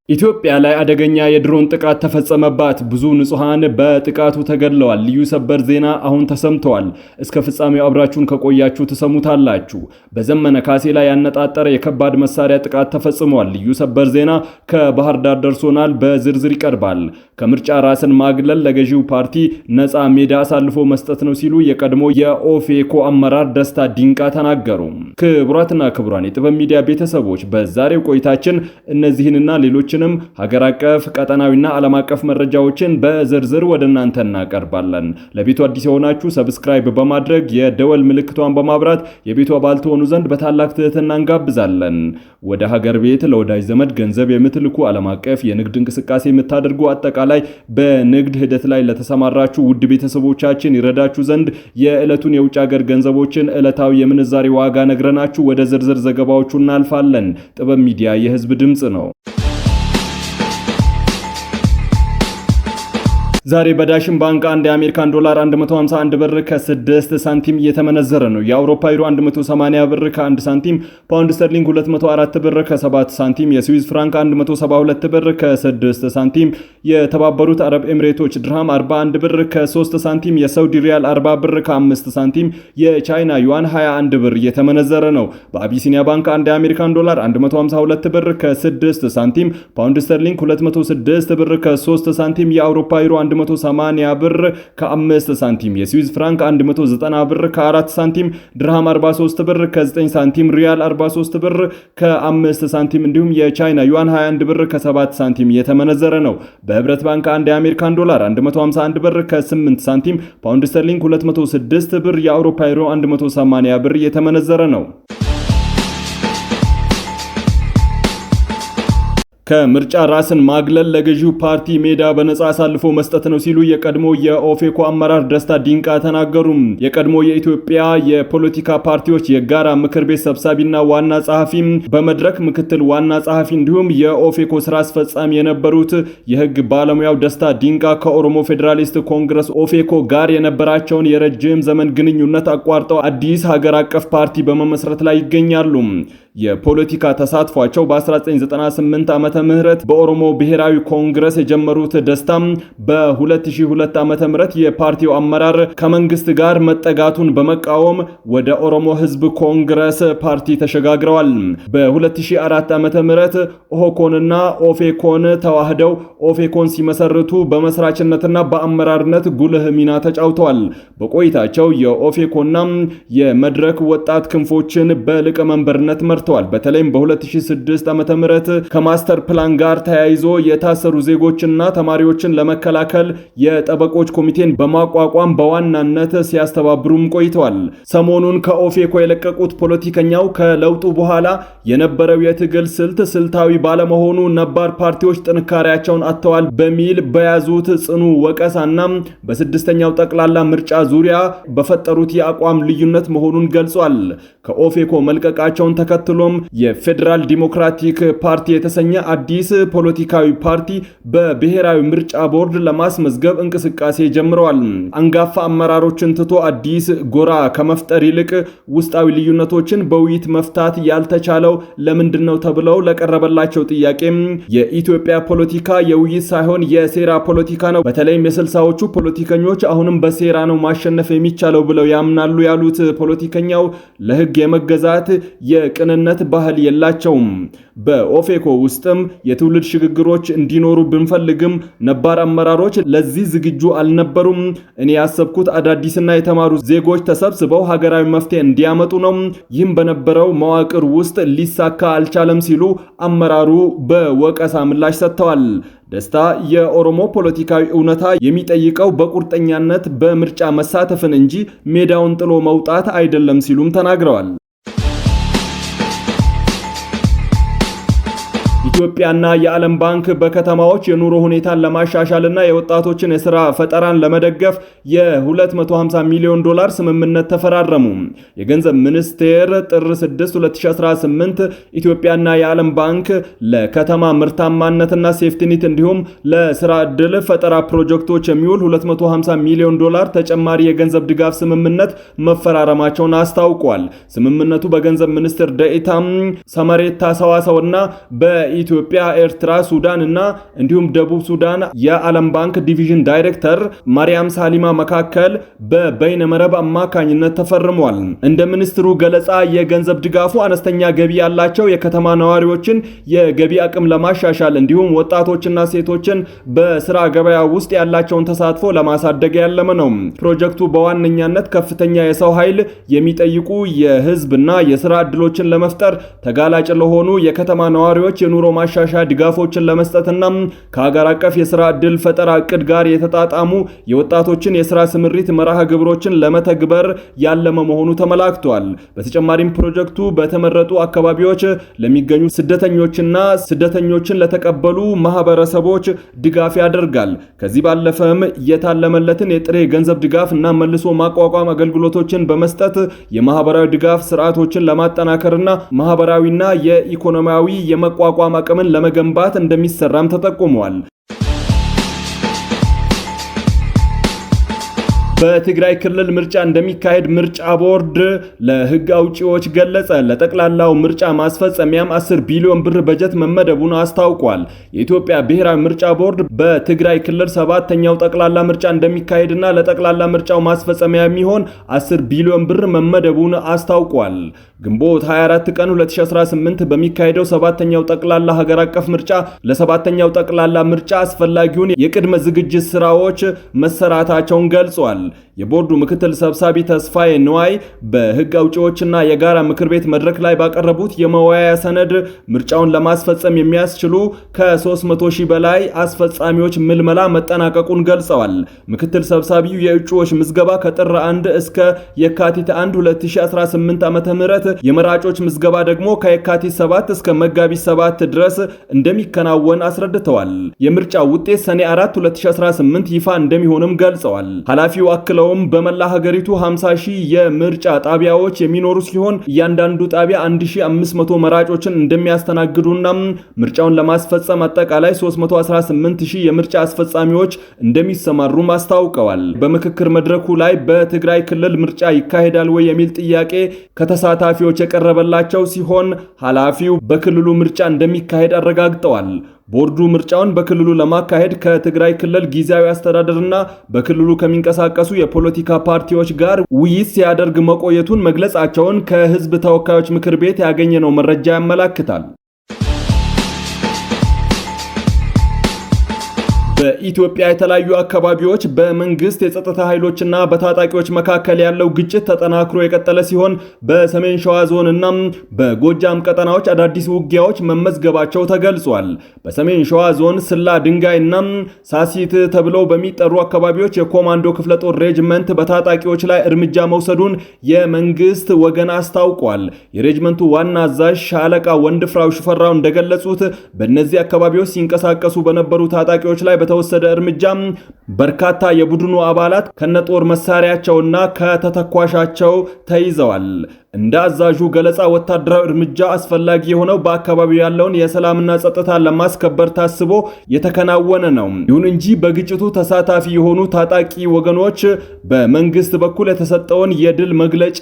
ኢትዮጵያ ላይ አደገኛ የድሮን ጥቃት ተፈጸመባት። ብዙ ንጹሃን በጥቃቱ ተገድለዋል። ልዩ ሰበር ዜና አሁን ተሰምተዋል። እስከ ፍጻሜው አብራችሁን ከቆያችሁ ትሰሙታላችሁ። በዘመነ ካሴ ላይ ያነጣጠረ የከባድ መሳሪያ ጥቃት ተፈጽሟል። ልዩ ሰበር ዜና ከባህር ዳር ደርሶናል፣ በዝርዝር ይቀርባል። ከምርጫ ራስን ማግለል ለገዢው ፓርቲ ነፃ ሜዳ አሳልፎ መስጠት ነው ሲሉ የቀድሞ የኦፌኮ አመራር ደስታ ዲንቃ ተናገሩ። ክቡራትና ክቡራን የጥበብ ሚዲያ ቤተሰቦች በዛሬው ቆይታችን እነዚህንና ሌሎች ሀገር አቀፍ ቀጠናዊና ዓለም አቀፍ መረጃዎችን በዝርዝር ወደ እናንተ እናቀርባለን። ለቤቱ አዲስ የሆናችሁ ሰብስክራይብ በማድረግ የደወል ምልክቷን በማብራት የቤቱ አባል ትሆኑ ዘንድ በታላቅ ትህትና እንጋብዛለን። ወደ ሀገር ቤት ለወዳጅ ዘመድ ገንዘብ የምትልኩ ዓለም አቀፍ የንግድ እንቅስቃሴ የምታደርጉ አጠቃላይ በንግድ ሂደት ላይ ለተሰማራችሁ ውድ ቤተሰቦቻችን ይረዳችሁ ዘንድ የዕለቱን የውጭ ሀገር ገንዘቦችን ዕለታዊ የምንዛሬ ዋጋ ነግረናችሁ ወደ ዝርዝር ዘገባዎቹ እናልፋለን። ጥበብ ሚዲያ የህዝብ ድምጽ ነው። ዛሬ በዳሽን ባንክ አንድ የአሜሪካን ዶላር 151 ብር ከ6 ሳንቲም እየተመነዘረ ነው። የአውሮፓ ዩሮ 180 ብር ከ1 ሳንቲም፣ ፓውንድ ስተርሊንግ 204 ብር ከ7 ሳንቲም፣ የስዊዝ ፍራንክ 172 ብር ከ6 ሳንቲም፣ የተባበሩት አረብ ኤምሬቶች ድርሃም 41 ብር ከ3 ሳንቲም፣ የሳውዲ ሪያል 40 ብር ከ5 ሳንቲም፣ የቻይና ዩዋን 21 ብር እየተመነዘረ ነው። በአቢሲኒያ ባንክ አንድ የአሜሪካን ዶላር 152 ብር ከ6 ሳንቲም፣ ፓውንድ ስተርሊንግ 206 ብር ከ3 ሳንቲም፣ የአውሮፓ ዩሮ 180 ብር ከ5 ሳንቲም፣ የስዊዝ ፍራንክ 190 ብር ከ4 ሳንቲም፣ ድርሃም 43 ብር ከ9 ሳንቲም፣ ሪያል 43 ብር ከ5 ሳንቲም እንዲሁም የቻይና ዩዋን 21 ብር ከ7 ሳንቲም የተመነዘረ ነው። በህብረት ባንክ አንድ የአሜሪካን ዶላር 151 ብር ከ8 ሳንቲም፣ ፓውንድ ስተርሊንግ 206 ብር፣ የአውሮፓ ዩሮ 180 ብር የተመነዘረ ነው። ከምርጫ ራስን ማግለል ለገዢው ፓርቲ ሜዳ በነጻ አሳልፎ መስጠት ነው ሲሉ የቀድሞ የኦፌኮ አመራር ደስታ ዲንቃ ተናገሩ። የቀድሞ የኢትዮጵያ የፖለቲካ ፓርቲዎች የጋራ ምክር ቤት ሰብሳቢና ዋና ጸሐፊ፣ በመድረክ ምክትል ዋና ጸሐፊ እንዲሁም የኦፌኮ ስራ አስፈጻሚ የነበሩት የህግ ባለሙያው ደስታ ዲንቃ ከኦሮሞ ፌዴራሊስት ኮንግረስ ኦፌኮ ጋር የነበራቸውን የረጅም ዘመን ግንኙነት አቋርጠው አዲስ ሀገር አቀፍ ፓርቲ በመመስረት ላይ ይገኛሉ። የፖለቲካ ተሳትፏቸው በ1998 ዓመተ ምህረት በኦሮሞ ብሔራዊ ኮንግረስ የጀመሩት ደስታም በ2002 ዓመተ ምህረት የፓርቲው አመራር ከመንግስት ጋር መጠጋቱን በመቃወም ወደ ኦሮሞ ህዝብ ኮንግረስ ፓርቲ ተሸጋግረዋል። በ2004 ዓመተ ምህረት ኦሆኮንና ኦፌኮን ተዋህደው ኦፌኮን ሲመሰርቱ በመስራችነትና በአመራርነት ጉልህ ሚና ተጫውተዋል። በቆይታቸው የኦፌኮና የመድረክ ወጣት ክንፎችን በሊቀመንበርነት መርተዋል። በተለይም በ2006 ዓመተ ምህረት ከማስተር ፕላን ጋር ተያይዞ የታሰሩ ዜጎችና ተማሪዎችን ለመከላከል የጠበቆች ኮሚቴን በማቋቋም በዋናነት ሲያስተባብሩም ቆይተዋል። ሰሞኑን ከኦፌኮ የለቀቁት ፖለቲከኛው ከለውጡ በኋላ የነበረው የትግል ስልታዊ ባለመሆኑ ነባር ፓርቲዎች ጥንካሬያቸውን አጥተዋል በሚል በያዙት ጽኑ ወቀሳና በስድስተኛው ጠቅላላ ምርጫ ዙሪያ በፈጠሩት የአቋም ልዩነት መሆኑን ገልጿል። ከኦፌኮ መልቀቃቸውን ተከትሎም የፌዴራል ዲሞክራቲክ ፓርቲ የተሰኘ አዲስ ፖለቲካዊ ፓርቲ በብሔራዊ ምርጫ ቦርድ ለማስመዝገብ እንቅስቃሴ ጀምረዋል። አንጋፋ አመራሮችን ትቶ አዲስ ጎራ ከመፍጠር ይልቅ ውስጣዊ ልዩነቶችን በውይይት መፍታት ያልተቻለው ለምንድነው ተብለው ለቀረበላቸው ጥያቄ የኢትዮጵያ ፖለቲካ የውይይት ሳይሆን የሴራ ፖለቲካ ነው፣ በተለይም የስልሳዎቹ ፖለቲከኞች አሁንም በሴራ ነው ማሸነፍ የሚቻለው ብለው ያምናሉ ያሉት ፖለቲከኛው ለህግ የመገዛት የቅንነት ባህል የላቸውም። በኦፌኮ ውስጥም የትውልድ ሽግግሮች እንዲኖሩ ብንፈልግም ነባር አመራሮች ለዚህ ዝግጁ አልነበሩም። እኔ ያሰብኩት አዳዲስና የተማሩ ዜጎች ተሰብስበው ሀገራዊ መፍትሄ እንዲያመጡ ነው። ይህም በነበረው መዋቅር ውስጥ ሊሳካ አልቻለም ሲሉ አመራሩ በወቀሳ ምላሽ ሰጥተዋል። ደስታ የኦሮሞ ፖለቲካዊ እውነታ የሚጠይቀው በቁርጠኛነት በምርጫ መሳተፍን እንጂ ሜዳውን ጥሎ መውጣት አይደለም ሲሉም ተናግረዋል። ኢትዮጵያና የዓለም ባንክ በከተማዎች የኑሮ ሁኔታን ለማሻሻልና የወጣቶችን የሥራ ፈጠራን ለመደገፍ የ250 ሚሊዮን ዶላር ስምምነት ተፈራረሙ። የገንዘብ ሚኒስቴር ጥር 6 2018 ኢትዮጵያና የዓለም ባንክ ለከተማ ምርታማነትና ሴፍቲኔት እንዲሁም ለሥራ ዕድል ፈጠራ ፕሮጀክቶች የሚውል 250 ሚሊዮን ዶላር ተጨማሪ የገንዘብ ድጋፍ ስምምነት መፈራረማቸውን አስታውቋል። ስምምነቱ በገንዘብ ሚኒስትር ደኢታ ሰመሬታ ሰዋሰውና በኢትዮጵያ፣ ኤርትራ፣ ሱዳን እና እንዲሁም ደቡብ ሱዳን የዓለም ባንክ ዲቪዥን ዳይሬክተር ማርያም ሳሊማ መካከል በበይነመረብ አማካኝነት ተፈርሟል። እንደ ሚኒስትሩ ገለጻ የገንዘብ ድጋፉ አነስተኛ ገቢ ያላቸው የከተማ ነዋሪዎችን የገቢ አቅም ለማሻሻል እንዲሁም ወጣቶችና ሴቶችን በስራ ገበያ ውስጥ ያላቸውን ተሳትፎ ለማሳደግ ያለመ ነው። ፕሮጀክቱ በዋነኛነት ከፍተኛ የሰው ኃይል የሚጠይቁ የህዝብና የስራ ዕድሎችን ለመፍጠር ተጋላጭ ለሆኑ የከተማ ነዋሪዎች የኑሮ ማሻሻያ ድጋፎችን ለመስጠትና ከሀገር አቀፍ የስራ ዕድል ፈጠራ እቅድ ጋር የተጣጣሙ የወጣቶችን የስራ ስምሪት መርሃ ግብሮችን ለመተግበር ያለመ መሆኑ ተመላክቷል። በተጨማሪም ፕሮጀክቱ በተመረጡ አካባቢዎች ለሚገኙ ስደተኞችና ስደተኞችን ለተቀበሉ ማህበረሰቦች ድጋፍ ያደርጋል። ከዚህ ባለፈም የታለመለትን የጥሬ ገንዘብ ድጋፍ እና መልሶ ማቋቋም አገልግሎቶችን በመስጠት የማህበራዊ ድጋፍ ስርዓቶችን ለማጠናከርና ማህበራዊና የኢኮኖሚያዊ የመቋቋም አቅምን ለመገንባት እንደሚሰራም ተጠቁሟል። በትግራይ ክልል ምርጫ እንደሚካሄድ ምርጫ ቦርድ ለህግ አውጪዎች ገለጸ። ለጠቅላላው ምርጫ ማስፈጸሚያም 10 ቢሊዮን ብር በጀት መመደቡን አስታውቋል። የኢትዮጵያ ብሔራዊ ምርጫ ቦርድ በትግራይ ክልል 7ኛው ጠቅላላ ምርጫ እንደሚካሄድና ለጠቅላላ ምርጫው ማስፈጸሚያ የሚሆን 10 ቢሊዮን ብር መመደቡን አስታውቋል። ግንቦት 24 ቀን 2018 በሚካሄደው 7ኛው ጠቅላላ ሀገር አቀፍ ምርጫ ለ7ኛው ጠቅላላ ምርጫ አስፈላጊውን የቅድመ ዝግጅት ስራዎች መሰራታቸውን ገልጿል። የቦርዱ ምክትል ሰብሳቢ ተስፋዬ ንዋይ በህግ አውጪዎችና የጋራ ምክር ቤት መድረክ ላይ ባቀረቡት የመወያያ ሰነድ ምርጫውን ለማስፈጸም የሚያስችሉ ከ300 ሺህ በላይ አስፈጻሚዎች ምልመላ መጠናቀቁን ገልጸዋል። ምክትል ሰብሳቢው የእጩዎች ምዝገባ ከጥር 1 እስከ የካቲት 1 2018 ዓ.ም የመራጮች ምዝገባ ደግሞ ከየካቲት 7 እስከ መጋቢት 7 ድረስ እንደሚከናወን አስረድተዋል። የምርጫው ውጤት ሰኔ 4 2018 ይፋ እንደሚሆንም ገልጸዋል። ኃላፊው አክለውም በመላ ሀገሪቱ 50 ሺህ የምርጫ ጣቢያዎች የሚኖሩ ሲሆን እያንዳንዱ ጣቢያ 1500 መራጮችን እንደሚያስተናግዱና ምርጫውን ለማስፈጸም አጠቃላይ 318 ሺህ የምርጫ አስፈጻሚዎች እንደሚሰማሩም አስታውቀዋል። በምክክር መድረኩ ላይ በትግራይ ክልል ምርጫ ይካሄዳል ወይ የሚል ጥያቄ ከተሳታፊዎች የቀረበላቸው ሲሆን ኃላፊው በክልሉ ምርጫ እንደሚካሄድ አረጋግጠዋል። ቦርዱ ምርጫውን በክልሉ ለማካሄድ ከትግራይ ክልል ጊዜያዊ አስተዳደርና በክልሉ ከሚንቀሳቀሱ የፖለቲካ ፓርቲዎች ጋር ውይይት ሲያደርግ መቆየቱን መግለጻቸውን ከሕዝብ ተወካዮች ምክር ቤት ያገኘነው መረጃ ያመለክታል። በኢትዮጵያ የተለያዩ አካባቢዎች በመንግስት የጸጥታ ኃይሎችና በታጣቂዎች መካከል ያለው ግጭት ተጠናክሮ የቀጠለ ሲሆን በሰሜን ሸዋ ዞን እና በጎጃም ቀጠናዎች አዳዲስ ውጊያዎች መመዝገባቸው ተገልጿል። በሰሜን ሸዋ ዞን ስላ ድንጋይ እና ሳሲት ተብለው በሚጠሩ አካባቢዎች የኮማንዶ ክፍለ ጦር ሬጅመንት በታጣቂዎች ላይ እርምጃ መውሰዱን የመንግስት ወገን አስታውቋል። የሬጅመንቱ ዋና አዛዥ ሻለቃ ወንድፍራው ሽፈራው እንደገለጹት በእነዚህ አካባቢዎች ሲንቀሳቀሱ በነበሩ ታጣቂዎች ላይ በተወሰደ እርምጃ በርካታ የቡድኑ አባላት ከነጦር መሳሪያቸውና ከተተኳሻቸው ተይዘዋል። እንደ አዛዡ ገለጻ ወታደራዊ እርምጃ አስፈላጊ የሆነው በአካባቢው ያለውን የሰላምና ጸጥታ ለማስከበር ታስቦ የተከናወነ ነው። ይሁን እንጂ በግጭቱ ተሳታፊ የሆኑ ታጣቂ ወገኖች በመንግስት በኩል የተሰጠውን የድል መግለጫ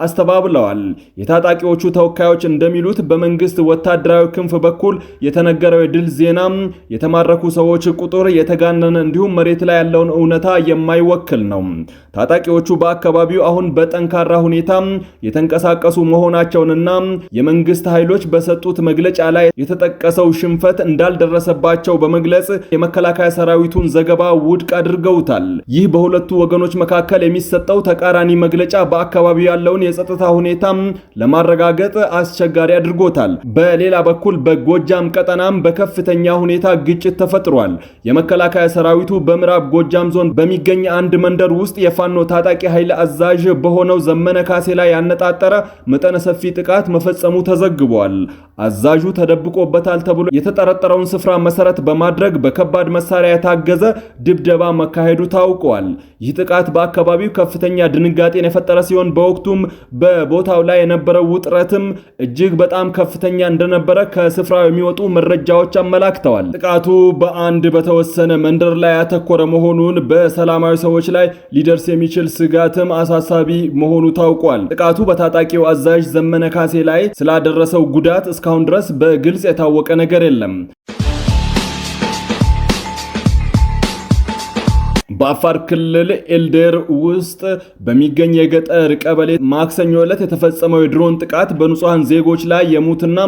አስተባብለዋል። የታጣቂዎቹ ተወካዮች እንደሚሉት በመንግስት ወታደራዊ ክንፍ በኩል የተነገረው የድል ዜና የተማረኩ ሰዎች ቁጥር የተጋነነ እንዲሁም መሬት ላይ ያለውን እውነታ የማይወክል ነው። ታጣቂዎቹ በአካባቢው አሁን በጠንካራ ሁኔታ የተንቀሳቀሱ መሆናቸውንና የመንግስት ኃይሎች በሰጡት መግለጫ ላይ የተጠቀሰው ሽንፈት እንዳልደረሰባቸው በመግለጽ የመከላከያ ሰራዊቱን ዘገባ ውድቅ አድርገውታል። ይህ በሁለቱ ወገኖች መካከል የሚሰጠው ተቃራኒ መግለጫ በአካባቢው ያለውን የጸጥታ ሁኔታ ለማረጋገጥ አስቸጋሪ አድርጎታል። በሌላ በኩል በጎጃም ቀጠናም በከፍተኛ ሁኔታ ግጭት ተፈጥሯል። የመከላከያ ሰራዊቱ በምዕራብ ጎጃም ዞን በሚገኝ አንድ መንደር ውስጥ የፋኖ ታጣቂ ኃይል አዛዥ በሆነው ዘመነ ካሴ ላይ ያነጣጠረ መጠነ ሰፊ ጥቃት መፈጸሙ ተዘግቧል። አዛዡ ተደብቆበታል ተብሎ የተጠረጠረውን ስፍራ መሰረት በማድረግ በከባድ መሳሪያ የታገዘ ድብደባ መካሄዱ ታውቋል። ይህ ጥቃት በአካባቢው ከፍተኛ ድንጋጤን የፈጠረ ሲሆን በወቅቱም በቦታው ላይ የነበረው ውጥረትም እጅግ በጣም ከፍተኛ እንደነበረ ከስፍራው የሚወጡ መረጃዎች አመላክተዋል። ጥቃቱ በአንድ በተወሰነ መንደር ላይ ያተኮረ መሆኑን በሰላማዊ ሰዎች ላይ ሊደርስ የሚችል ስጋትም አሳሳቢ መሆኑ ታውቋል። ጥቃቱ በታጣቂው አዛዥ ዘመነ ካሴ ላይ ስላደረሰው ጉዳት እስካሁን ድረስ በግልጽ የታወቀ ነገር የለም። በአፋር ክልል ኤልዴር ውስጥ በሚገኝ የገጠር ቀበሌ ማክሰኞ ዕለት የተፈጸመው የድሮን ጥቃት በንጹሃን ዜጎች ላይ የሙትና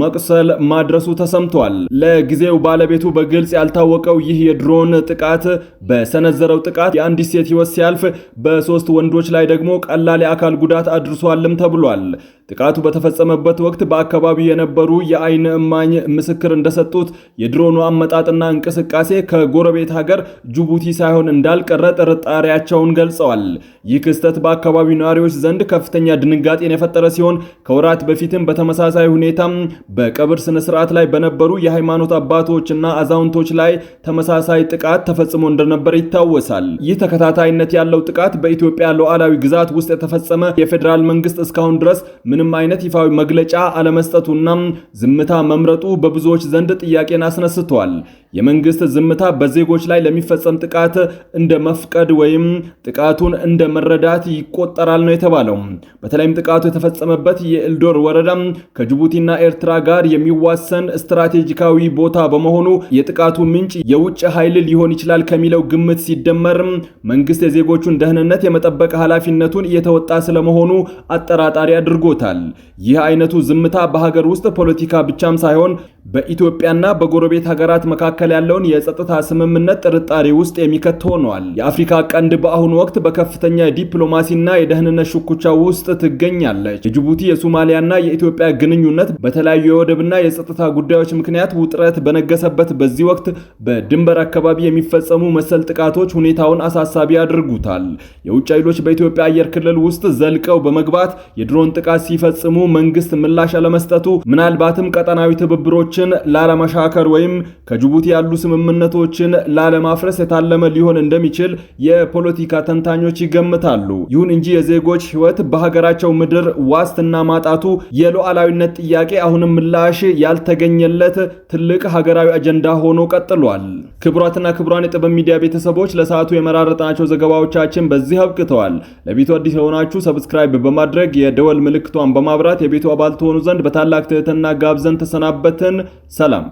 መቁሰል ማድረሱ ተሰምቷል። ለጊዜው ባለቤቱ በግልጽ ያልታወቀው ይህ የድሮን ጥቃት በሰነዘረው ጥቃት የአንዲት ሴት ሕይወት ሲያልፍ በ3 ወንዶች ላይ ደግሞ ቀላል የአካል ጉዳት አድርሷልም ተብሏል። ጥቃቱ በተፈጸመበት ወቅት በአካባቢው የነበሩ የአይን እማኝ ምስክር እንደሰጡት የድሮኑ አመጣጥና እንቅስቃሴ ከጎረቤት ሀገር ጅቡቲ ሳይሆን እንዳልቀረ ጥርጣሬያቸውን ገልጸዋል። ይህ ክስተት በአካባቢው ነዋሪዎች ዘንድ ከፍተኛ ድንጋጤን የፈጠረ ሲሆን ከወራት በፊትም በተመሳሳይ ሁኔታ በቀብር ስነ ስርዓት ላይ በነበሩ የሃይማኖት አባቶችና አዛውንቶች ላይ ተመሳሳይ ጥቃት ተፈጽሞ እንደነበር ይታወሳል። ይህ ተከታታይነት ያለው ጥቃት በኢትዮጵያ ሉዓላዊ ግዛት ውስጥ የተፈጸመ የፌዴራል መንግስት እስካሁን ድረስ ምንም አይነት ይፋዊ መግለጫ አለመስጠቱና ዝምታ መምረጡ በብዙዎች ዘንድ ጥያቄን አስነስቷል። የመንግስት ዝምታ በዜጎች ላይ ለሚፈጸም ጥቃት እንደ መፍቀድ ወይም ጥቃቱን እንደ መረዳት ይቆጠራል ነው የተባለው። በተለይም ጥቃቱ የተፈጸመበት የኤልዶር ወረዳ ከጅቡቲና ኤርትራ ጋር የሚዋሰን ስትራቴጂካዊ ቦታ በመሆኑ የጥቃቱ ምንጭ የውጭ ኃይል ሊሆን ይችላል ከሚለው ግምት ሲደመር መንግስት የዜጎቹን ደህንነት የመጠበቅ ኃላፊነቱን እየተወጣ ስለመሆኑ አጠራጣሪ አድርጎታል። ይህ አይነቱ ዝምታ በሀገር ውስጥ ፖለቲካ ብቻም ሳይሆን በኢትዮጵያና በጎረቤት ሀገራት መካከል ያለውን የጸጥታ ስምምነት ጥርጣሬ ውስጥ የሚከት ሆኗል። የአፍሪካ ቀንድ በአሁኑ ወቅት በከፍተኛ ዲፕሎማሲና የደህንነት ሽኩቻ ውስጥ ትገኛለች። የጅቡቲ የሶማሊያና የኢትዮጵያ ግንኙነት በተለያዩ የወደብና የጸጥታ ጉዳዮች ምክንያት ውጥረት በነገሰበት በዚህ ወቅት በድንበር አካባቢ የሚፈጸሙ መሰል ጥቃቶች ሁኔታውን አሳሳቢ ያደርጉታል። የውጭ ኃይሎች በኢትዮጵያ አየር ክልል ውስጥ ዘልቀው በመግባት የድሮን ጥቃት ሲፈጽሙ መንግስት ምላሽ አለመስጠቱ ምናልባትም ቀጠናዊ ትብብሮችን ላለማሻከር ወይም ከጅቡቲ ያሉ ስምምነቶችን ላለማፍረስ የታለመ ሊሆን እንደሚችል የፖለቲካ ተንታኞች ይገምታሉ። ይሁን እንጂ የዜጎች ሕይወት በሀገራቸው ምድር ዋስትና ማጣቱ የሉዓላዊነት ጥያቄ አሁንም ምላሽ ያልተገኘለት ትልቅ ሀገራዊ አጀንዳ ሆኖ ቀጥሏል። ክቡራትና ክቡራን የጥበብ ሚዲያ ቤተሰቦች ለሰዓቱ የመራረጥናቸው ዘገባዎቻችን በዚህ አብቅተዋል። ለቤቱ አዲስ የሆናችሁ ሰብስክራይብ በማድረግ የደወል ምልክቷን በማብራት የቤቱ አባል ትሆኑ ዘንድ በታላቅ ትህትና ጋብዘን ተሰናበትን። ሰላም።